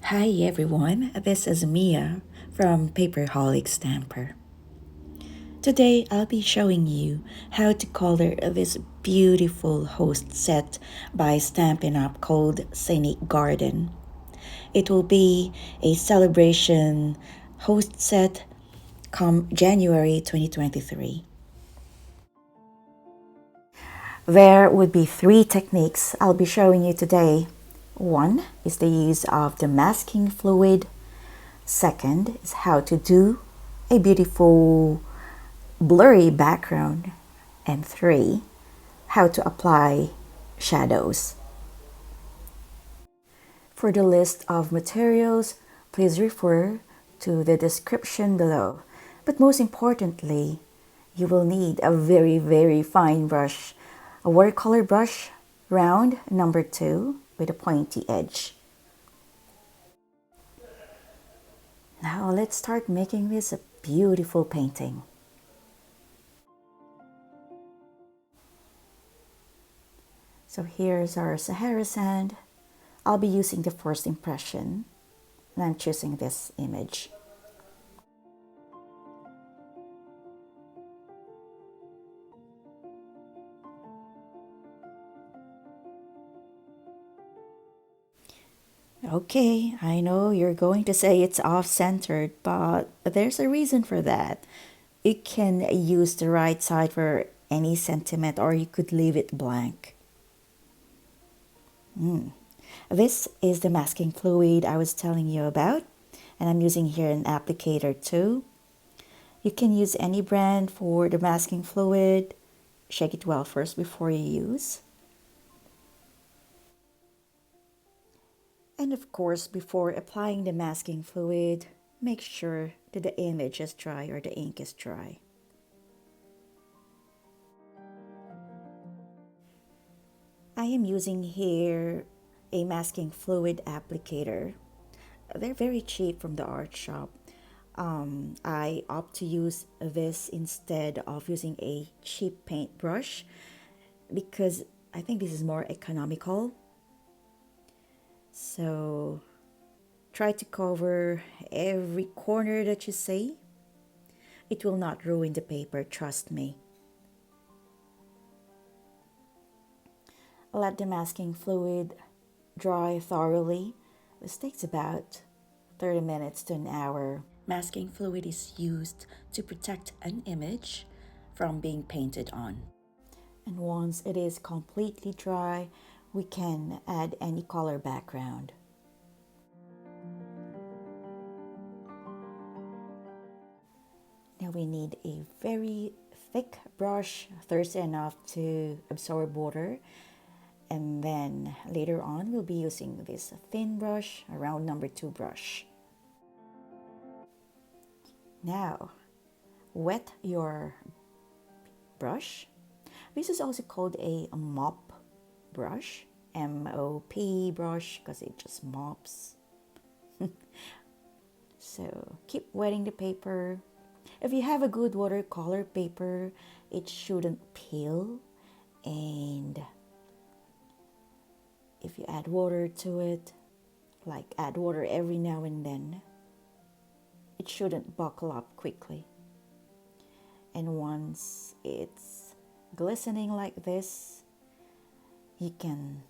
Hi everyone, this is Mia from Paperholic Stamper. Today I'll be showing you how to color this beautiful host set by Stampin'Up called Scenic Garden. It will be a celebration host set come January 2023. There would be three techniques I'll be showing you today. One is the use of the masking fluid. Second is how to do a beautiful blurry background. And three, how to apply shadows. For the list of materials, please refer to the description below. But most importantly, you will need a very fine brush, a watercolor brush, round number 2 with a pointy edge. Now let's start making this a beautiful painting. So here's our Sahara sand. I'll be using the first impression, and I'm choosing this image. Okay, I know you're going to say it's off-centered, but there's a reason for that. You can use the right side for any sentiment, or you could leave it blank. This is the masking fluid I was telling you about, and I'm using here an applicator too. You can use any brand for the masking fluid. Shake it well first before you use. And of course, before applying the masking fluid, make sure that the image is dry or the ink is dry. I am using here a masking fluid applicator. They're very cheap from the art shop. I opt to use this instead of using a cheap paint brush because I think this is more economical. So try to cover every corner that you see. It will not ruin the paper, trust me. Let the masking fluid dry thoroughly. This takes about 30 minutes to an hour. Masking fluid is used to protect an image from being painted on. And once it is completely dry, we can add any color background. Now we need a very thick brush, thirsty enough to absorb water. And then later on, we'll be using this thin brush, a round number 2 brush. Now, wet your brush. This is also called a mop brush, M-O-P brush, because it just mops. So keep wetting the paper. If you have a good watercolor paper, it shouldn't peel. And if you add water to it, like add water every now and then, it shouldn't buckle up quickly. And once it's glistening like this, you can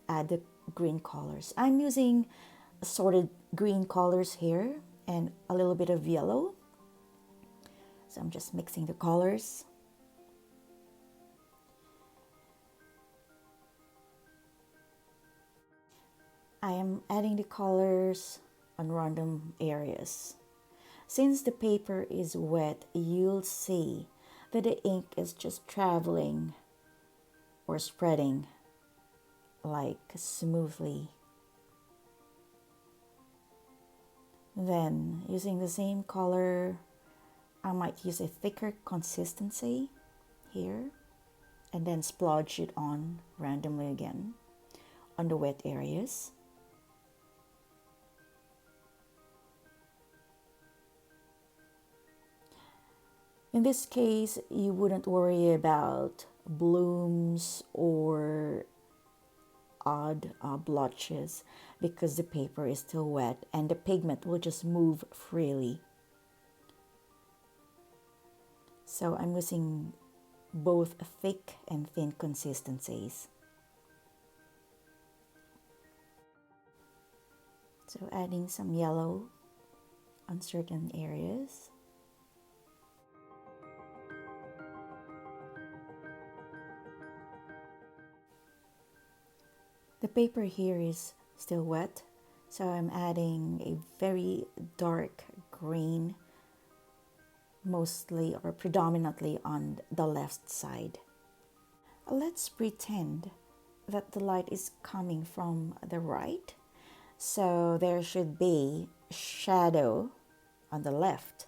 add the green colors. I'm using assorted green colors here and a little bit of yellow. So I'm just mixing the colors. I am adding the colors on random areas. Since the paper is wet, you'll see that the ink is just traveling or spreading like smoothly. Then, using the same color, I might use a thicker consistency here and then splodge it on randomly again on the wet areas. In this case, you wouldn't worry about blooms or odd blotches because the paper is still wet and the pigment will just move freely. So I'm using both thick and thin consistencies. So adding some yellow on certain areas. The paper here is still wet, so I'm adding a very dark green, mostly or predominantly on the left side. Let's pretend that the light is coming from the right, so there should be shadow on the left.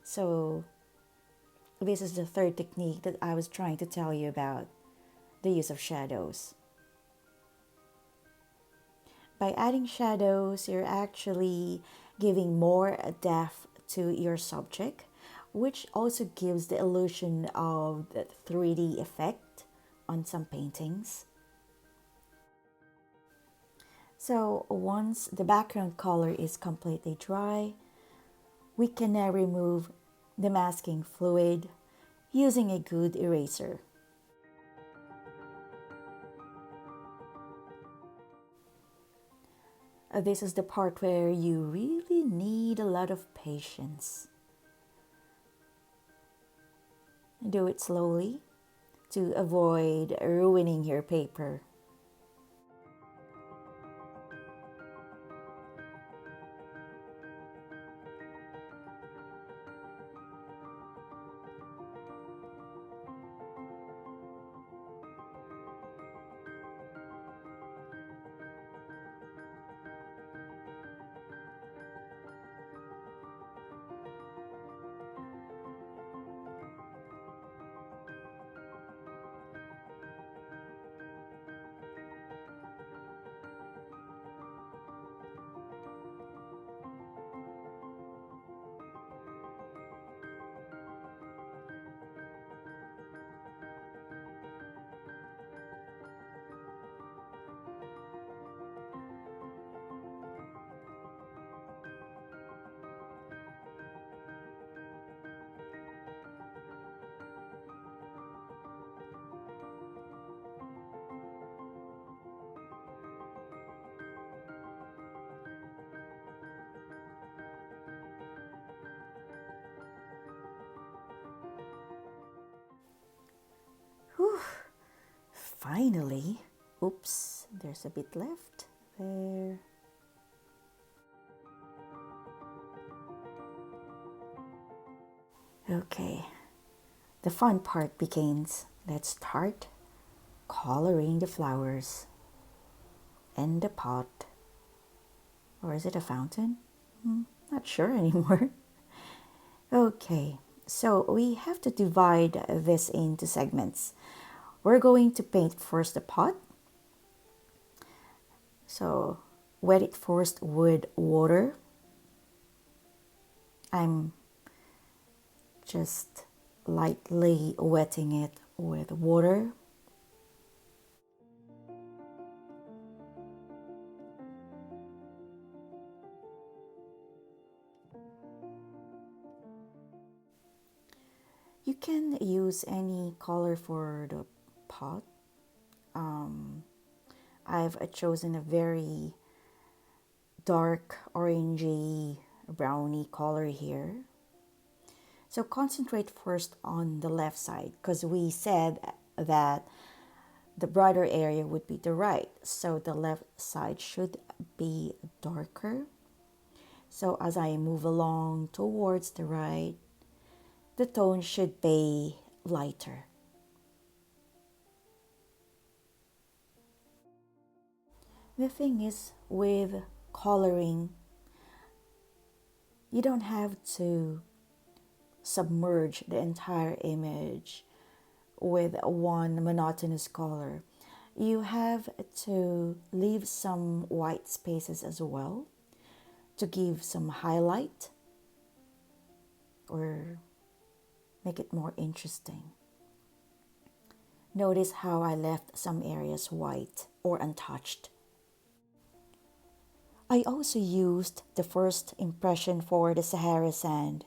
So this is the third technique that I was trying to tell you about, the use of shadows. By adding shadows, you're actually giving more depth to your subject, which also gives the illusion of the 3D effect on some paintings. So once the background color is completely dry, we can now remove the masking fluid using a good eraser. This is the part where you really need a lot of patience. Do it slowly to avoid ruining your paper. Whew. Finally, oops, there's a bit left there. Okay, the fun part begins. Let's start coloring the flowers and the pot. Or is it a fountain? Not sure anymore. Okay, so we have to divide this into segments. We're going to paint first the pot. So wet it first with water. I'm just lightly wetting it with water. You can use any color for the pot. I've chosen a very dark orangey browny color here. So concentrate first on the left side because we said that the brighter area would be the right. So the left side should be darker. So as I move along towards the right, the tone should be lighter. The thing is, with coloring, you don't have to submerge the entire image with one monotonous color. You have to leave some white spaces as well to give some highlight or make it more interesting. Notice how I left some areas white. or untouched. I also used the first impression for the Sahara sand.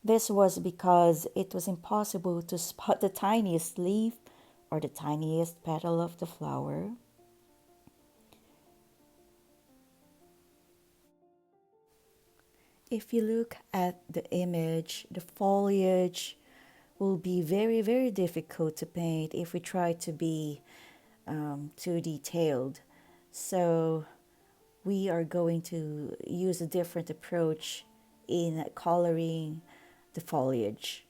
This was because it was impossible to spot the tiniest leaf or the tiniest petal of the flower. If you look at the image, the foliage will be very, very difficult to paint if we try to be too detailed. So we are going to use a different approach in coloring the foliage.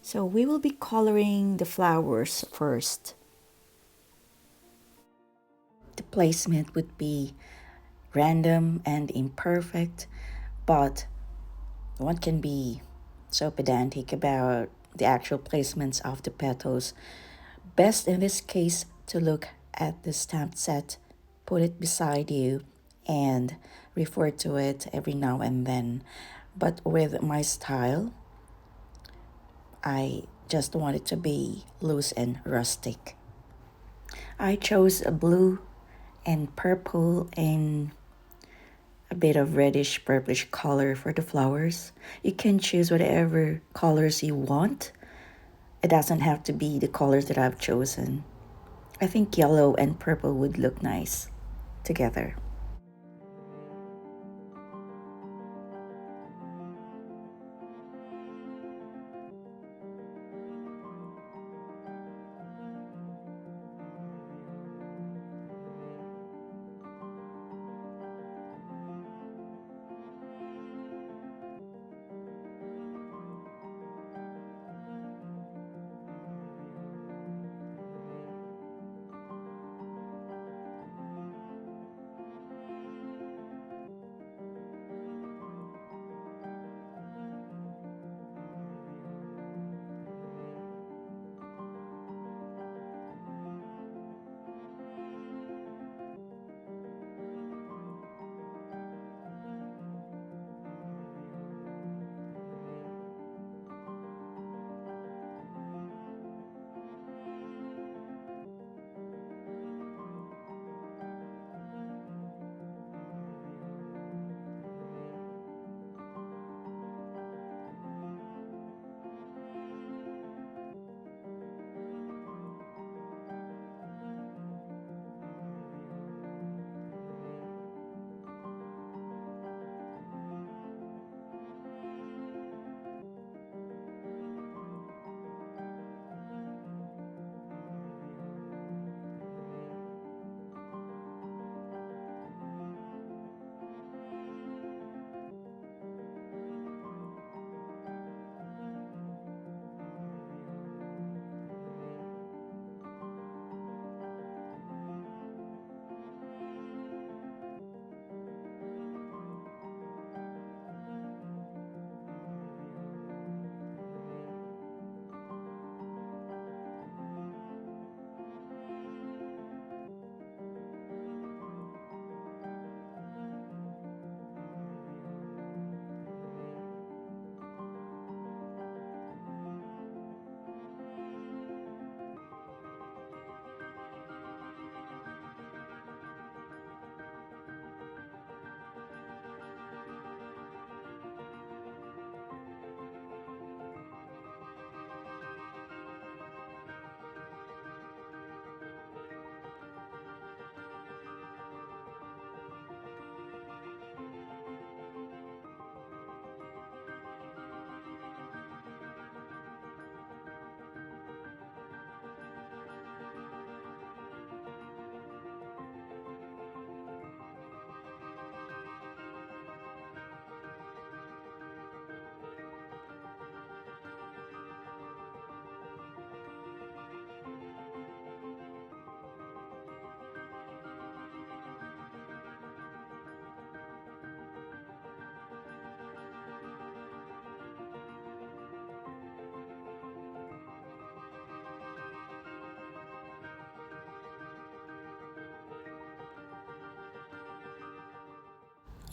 So we will be coloring the flowers first. The placement would be random and imperfect, but one can be so pedantic about the actual placements of the petals. Best in this case to look at the stamp set, put it beside you, and refer to it every now and then. But with my style, I just want it to be loose and rustic. I chose a blue and purple and a bit of reddish purplish color for the flowers. You can choose whatever colors you want. It doesn't have to be the colors that I've chosen. I think yellow and purple would look nice together.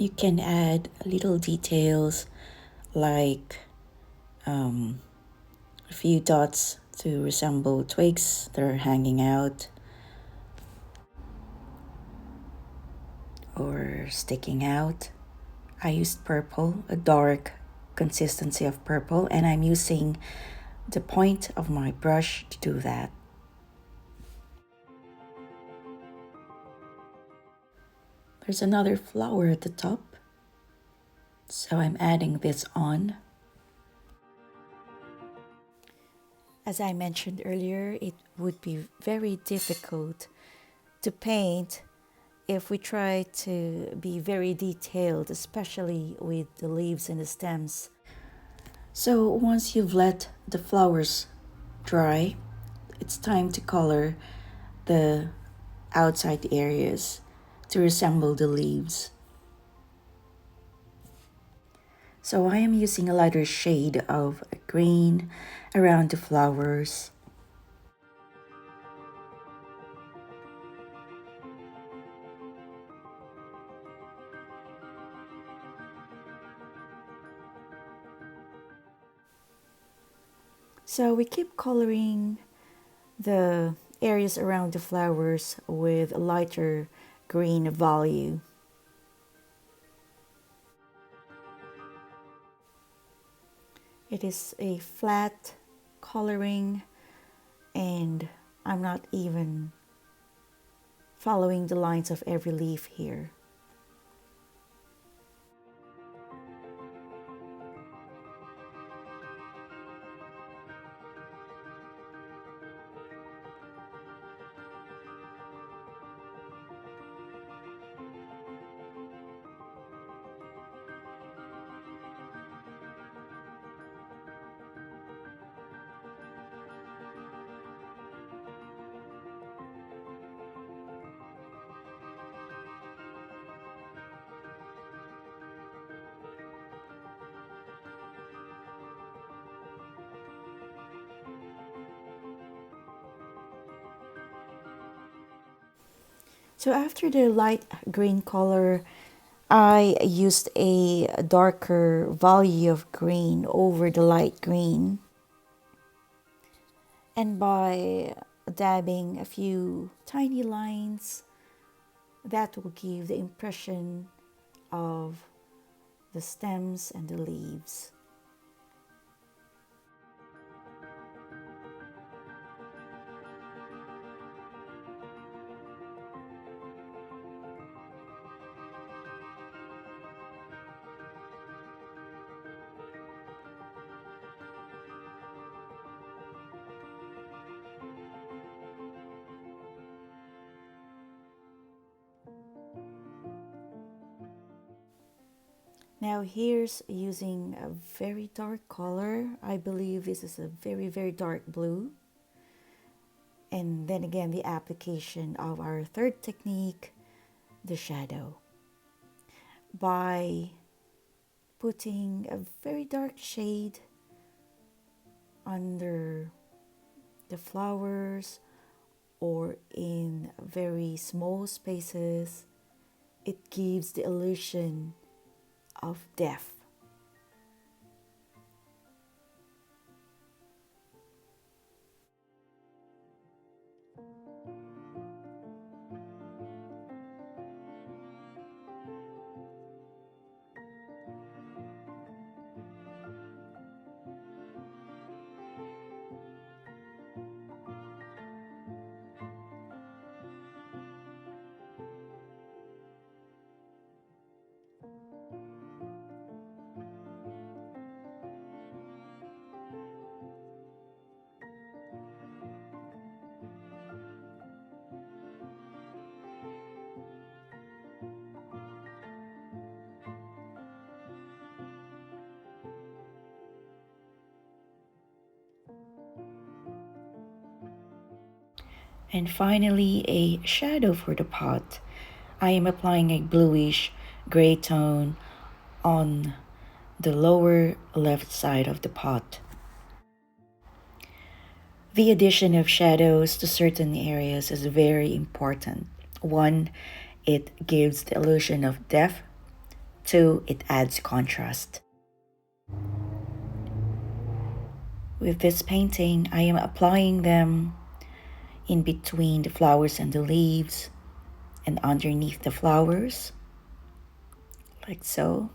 You can add little details like a few dots to resemble twigs that are hanging out or sticking out. I used purple, a dark consistency of purple, and I'm using the point of my brush to do that. There's another flower at the top, so I'm adding this on. As I mentioned earlier, it would be very difficult to paint if we try to be very detailed, especially with the leaves and the stems. So once you've let the flowers dry, it's time to color the outside areas to resemble the leaves. So I am using a lighter shade of green around the flowers. So we keep coloring the areas around the flowers with a lighter green value. It is a flat coloring, and I'm not even following the lines of every leaf here. So after the light green color, I used a darker value of green over the light green. And by dabbing a few tiny lines, that will give the impression of the stems and the leaves. Now here's using a very dark color. I believe this is a very dark blue. And then again, the application of our third technique, the shadow. By putting a very dark shade under the flowers or in very small spaces, it gives the illusion of depth. And finally, a shadow for the pot. I am applying a bluish gray tone on the lower left side of the pot. The addition of shadows to certain areas is very important. One, it gives the illusion of depth Two, it adds contrast. With this painting, I am applying them in between the flowers and the leaves and underneath the flowers, like so.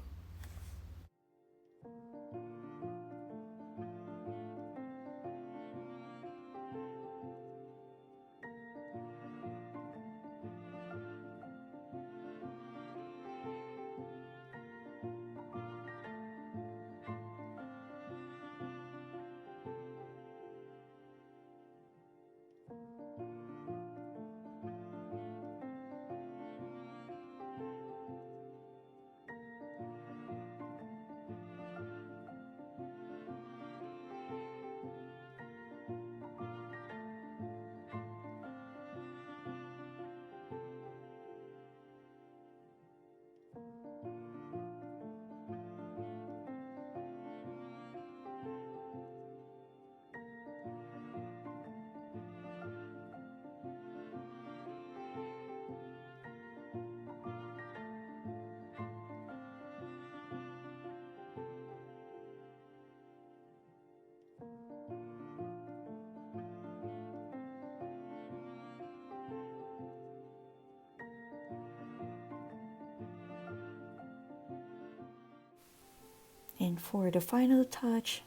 And for the final touch,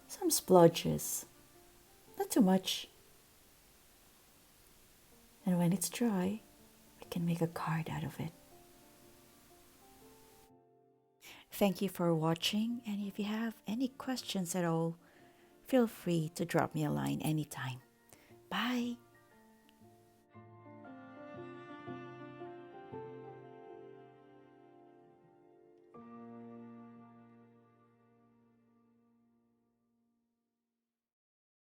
some splodges, not too much. And when it's dry, we can make a card out of it. Thank you for watching, and if you have any questions at all, feel free to drop me a line anytime. Bye!